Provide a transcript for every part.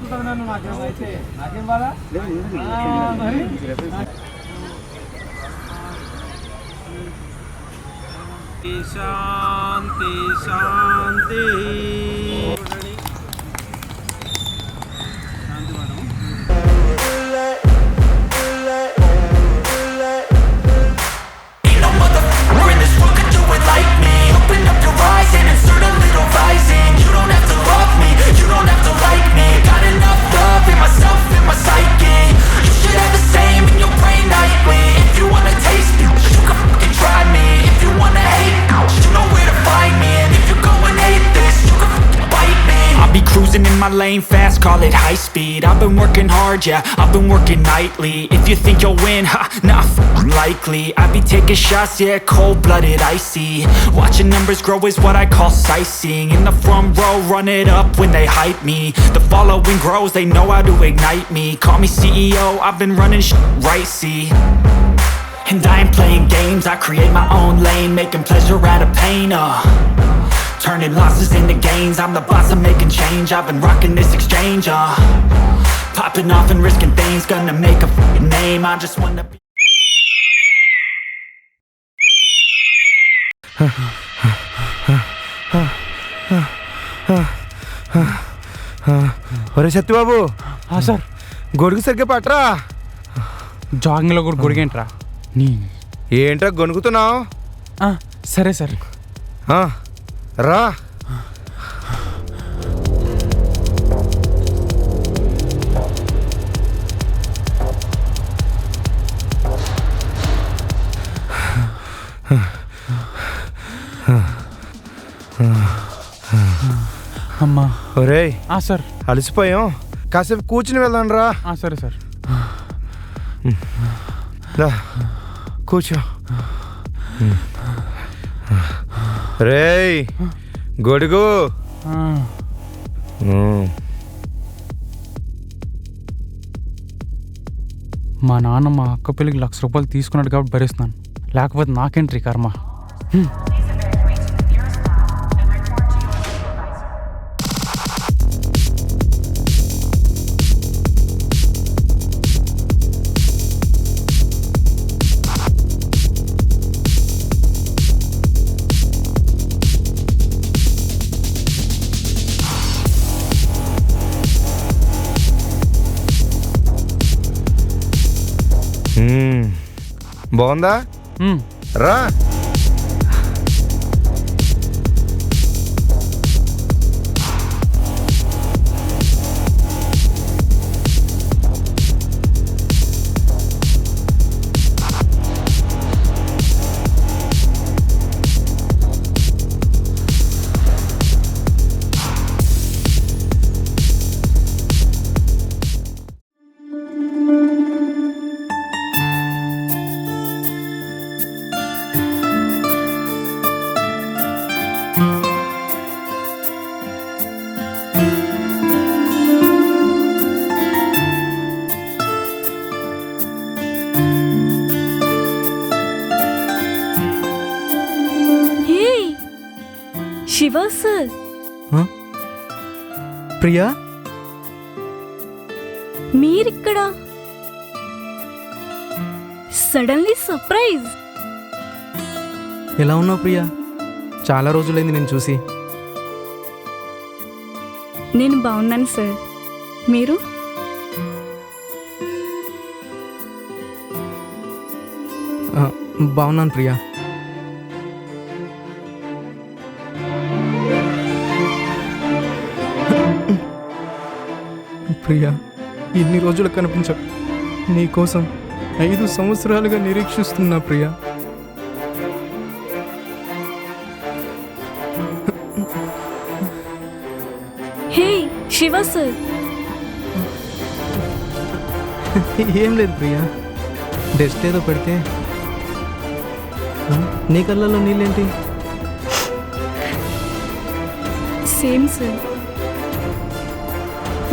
కొట్టుకుంటావు నన్ను, నాకేం బాధ మరి. శాంతి శాంతి in my lane fast, call it high speed. I've been working hard, yeah, I've been working nightly. If you think you'll win, ha, nah, likely. I be taking shots, yeah, cold-blooded, icy. Watching numbers grow is what I call sightseeing. In the front row, run it up when they hype me. The following grows, they know how to ignite me. Call me CEO, I've been running right, see. And I ain't playing games, I create my own lane, making pleasure out of pain, turning losses into gains. I'm the boss, I'm making change. I've been rocking this exchange, popping off and risking things. Gonna make a f***ing name. I just wanna be. ఒరే Satyababu. Sir, గొడుగు సరిగ్గా పట్టరా. జాగింగ్లో కూడా గొడిగేంట్రా? ఏంట్రా గొనుగుతున్నావు? సరే sir. రా. అమ్మా. ఒరేయ్ సార్, అలసిపోయాం, కాసేపు కూర్చుని వెళ్దాం రా. సరే సార్. కూర్చో. రేయ్ గొడుగు. మా నాన్న మా అక్క పెళ్ళికి ₹1,00,000 తీసుకున్నాడు కాబట్టి భరిస్తున్నాను, లేకపోతే నాకేంట్రీ కర్మ. బాగుందా? రా. శివ సార్. ప్రియా, మీరిక్కడ? Suddenly surprise. ఎలా ఉన్నావు ప్రియా? చాలా రోజులైంది నేను చూసి. నేను బాగున్నాను సార్, మీరు? బాగున్నాను ప్రియా. ప్రియా, ఇన్ని రోజులు కనిపించవు. నీకోసం 5 సంవత్సరాలుగా నిరీక్షిస్తున్నా ప్రియా. హే శివ సార్. ఏం లేదు ప్రియా, డస్ట్ ఏదో పెడితే. నీ కళ్ళల్లో నీళ్ళేంటి? సేమ్ సార్,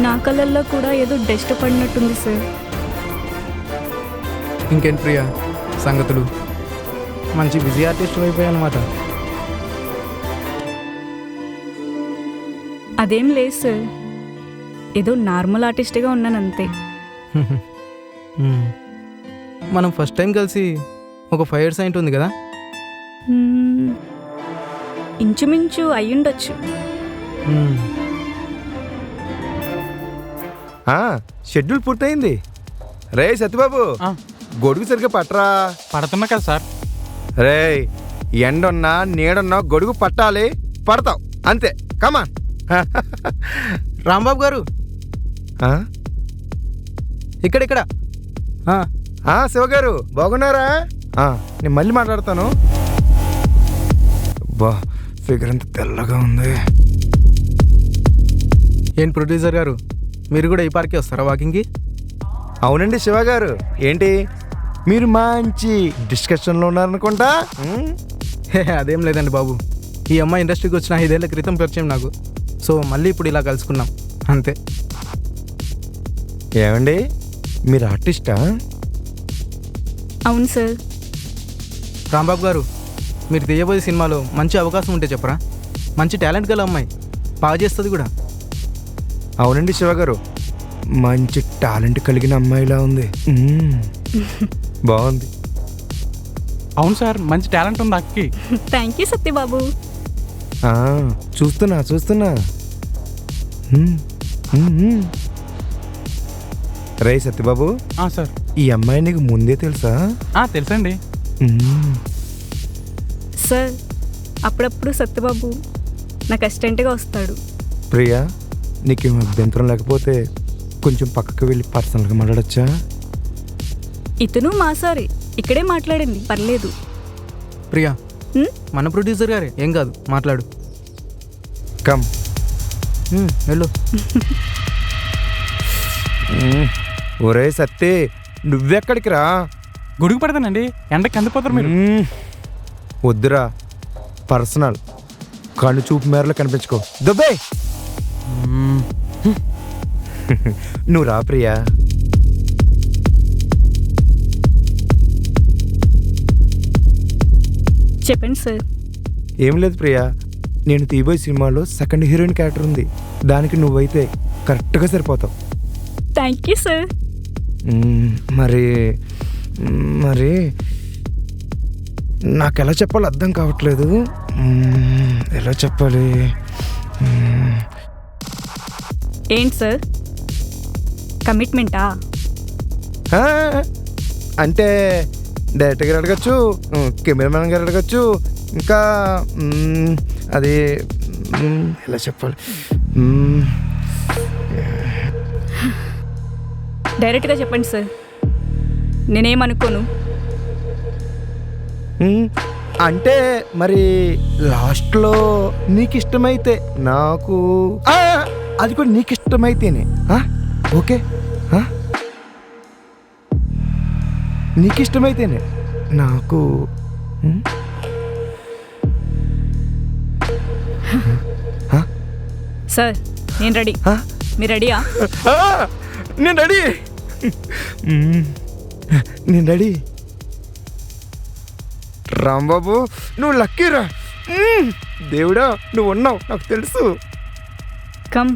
నా కళ్ళల్లో కూడా ఏదో డస్ట్ పడినట్టుంది సార్. ఇంకేంటి ప్రియా సంగతులు? మంచి బిజీ ఆర్టిస్ట్ అయిపోయాయి అన్నమాట. అదేం లేదు సార్, ఏదో నార్మల్ ఆర్టిస్ట్గా ఉన్నాను అంతే. మనం ఫస్ట్ టైం కలిసి ఒక 5 years అయింటుంది కదా. మ్మ్. ఇంచుమించు అయ్యుండొచ్చు. షెడ్యూల్ పూర్తయింది. రే సత్యబాబు, ఆ, గొడుగు సరిగ్గా పట్టరా. పడుతున్నా కదా సార్. రే, ఎండున్నా నీడున్నా గొడుగు పట్టాలి, పడతావు అంతే. కమాన్. రాంబాబు గారు ఇక్కడ. శివగారు బాగున్నారా? నేను మళ్ళీ మాట్లాడతాను. బా, ఫిగర్ అంత తెల్లగా ఉంది. ఏం ప్రొడ్యూసర్ గారు, మీరు కూడా ఈ పార్క్కి వస్తారా వాకింగ్కి? అవునండి శివగారు. ఏంటి మీరు మంచి డిస్కషన్లో ఉన్నారనుకుంటా. అదేం లేదండి బాబు, ఈ అమ్మాయి ఇండస్ట్రీకి వచ్చిన 5 ఏళ్ల క్రితం పరిచయం నాకు. సో మళ్ళీ ఇప్పుడు ఇలా కలుసుకున్నాం అంతే. ఏమండి మీరు ఆర్టిస్టా? అవును సార్. రాంబాబు గారు, మీరు తీయబోయే సినిమాలో మంచి అవకాశం ఉంటే చెప్పరా. మంచి టాలెంట్ గల అమ్మాయి, బాగా చేస్తుంది కూడా. అవునండి శివగారు, మంచి టాలెంట్ కలిగిన అమ్మాయిలా ఉంది. బాగుంది. అవును సార్, మంచి టాలెంట్ ఉంది అక్కి. Thank you Satyababu. చూస్తున్నా. రే సత్యబాబు, సార్. ఈ అమ్మాయి నీకు ముందే తెలుసా? తెలుసండి. సార్, అప్పుడప్పుడు సత్యబాబు నాకు అసిస్టెంట్గా వస్తాడు. ప్రియా, నీకేం అభ్యంతరం లేకపోతే కొంచెం పక్కకు వెళ్ళి పర్సనల్గా మాట్లాడచ్చా? ఇతను మా సారే, ఇక్కడే మాట్లాడండి, పర్లేదు. ప్రియా, హ్మ్? మన ప్రొడ్యూసర్ గారే, ఏం కాదు, మాట్లాడు. కమ్. వెళ్ళు. ఒరే సత్తే, నువ్వెక్కడికి రా. గొడుగు పడతానండి, ఎండకి కందిపోతారు మీరు. వద్దురా, పర్సనల్. కళ్ళు చూపు మేరలో కనిపించుకో. దుబ్బే. నువ్వు రా ప్రియా. చెప్పండి సార్. ఏం లేదు ప్రియా, నేను తీబోయే సినిమాలో సెకండ్ హీరోయిన్ క్యారెక్టర్ ఉంది. దానికి నువ్వైతే కరెక్ట్గా సరిపోతావు. Thank you sir. మరి నాకు ఎలా చెప్పాలో అర్థం కావట్లేదు. ఎలా చెప్పాలి? ఏంటి సార్, కమిట్మెంటా? అంటే డైరెక్టర్ గారు అడగచ్చు, కెమెరామెన్ గారు అడగచ్చు, ఇంకా అది ఎలా చెప్పాలి? డైరెక్ట్గా చెప్పండి సార్, నేనేమనుకోను. అంటే మరి లాస్ట్లో నీకు ఇష్టమైతే నాకు, అది కూడా నీకు ఇష్టమైతేనే. ఓకే, నీకు ఇష్టమైతేనే నాకు. సార్, నేను రెడీ. మీరు రెడీయా? నేను రెడీ. నేను రెడీ. రాంబాబు, నువ్వు లక్కీరా. దేవుడా, నువ్వు ఉన్నావు, నాకు తెలుసు. కమ్.